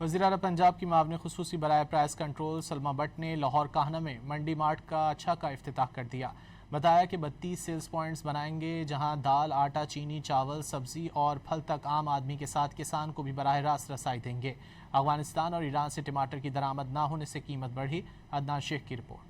وزیر اعلیٰ پنجاب کی معاون خصوصی برائے پرائس کنٹرول سلما بٹ نے لاہور کاہنہ میں منڈی مارٹ کا اچھا کا افتتاح کر دیا۔ بتایا کہ 32 سیلز پوائنٹس بنائیں گے جہاں دال، آٹا، چینی، چاول، سبزی اور پھل تک عام آدمی کے ساتھ کسان کو بھی براہ راست رسائی دیں گے۔ افغانستان اور ایران سے ٹماٹر کی درآمد نہ ہونے سے قیمت بڑھی۔ عدنان شیخ کی رپورٹ۔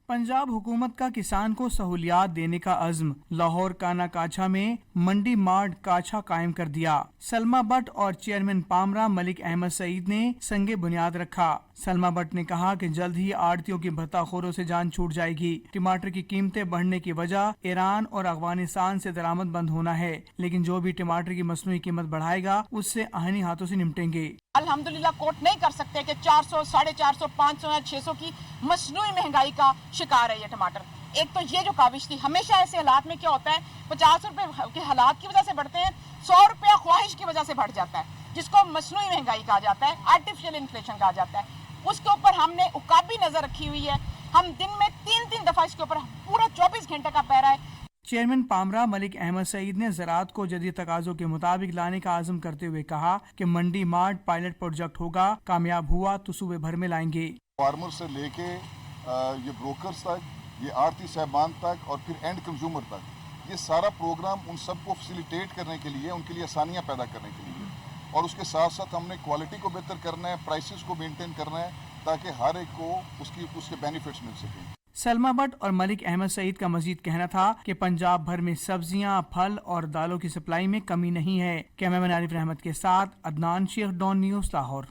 پنجاب حکومت کا کسان کو سہولیات دینے کا عزم، لاہور کانا کاچھا میں منڈی مارٹ کاچھا قائم کر دیا۔ سلما بٹ اور چیئرمین پامرا ملک احمد سعید نے سنگ بنیاد رکھا۔ سلما بٹ نے کہا کہ جلد ہی آڑتیوں کی بھتہ خوروں سے جان چھوٹ جائے گی۔ ٹماٹر کی قیمتیں بڑھنے کی وجہ ایران اور افغانستان سے درآمد بند ہونا ہے، لیکن جو بھی ٹماٹر کی مصنوعی قیمت بڑھائے گا اس سے آہنی ہاتھوں سے نمٹیں گے۔ الحمدللہ کوٹ نہیں کر سکتے کہ 400، 450، 500 یا 600 کی مصنوعی مہنگائی کا شکار ہے یہ ٹماٹر۔ ایک تو یہ جو کاوش تھی، ہمیشہ ایسے حالات میں کیا ہوتا ہے، 50 روپے کے حالات کی وجہ سے بڑھتے ہیں، 100 روپیہ خواہش کی وجہ سے بڑھ جاتا ہے، جس کو مصنوعی مہنگائی کہا جاتا ہے، آرٹیفیشل انفلیشن کہا جاتا ہے۔ اس کے اوپر ہم نے عقابی نظر رکھی ہوئی ہے۔ ہم دن میں 3 دفعہ اس کے اوپر پورا 24 گھنٹے کا پیرا ہے۔ چیئرمین پامرا ملک احمد سعید نے زراعت کو جدید تقاضوں کے مطابق لانے کا عزم کرتے ہوئے کہا کہ منڈی مارٹ پائلٹ پروجیکٹ ہوگا، کامیاب ہوا تو صوبے بھر میں لائیں گے۔ فارمر سے لے کے یہ بروکرز تک، یہ آڑتی صاحبان تک اور پھر اینڈ کنزیومر تک، یہ سارا پروگرام ان سب کو فیسیلیٹیٹ کرنے کے لیے، ان کے لیے آسانیاں پیدا کرنے کے لیے، اور اس کے ساتھ ساتھ ہم نے کوالٹی کو بہتر کرنا ہے، پرائسز کو مینٹین کرنا ہے تاکہ ہر ایک کو اس کے بینیفٹس مل سکیں۔ سلما بٹ اور ملک احمد سعید کا مزید کہنا تھا کہ پنجاب بھر میں سبزیاں، پھل اور دالوں کی سپلائی میں کمی نہیں ہے۔ کیمرہ مین عارف رحمت کے ساتھ عدنان شیخ، ڈون نیوز، لاہور۔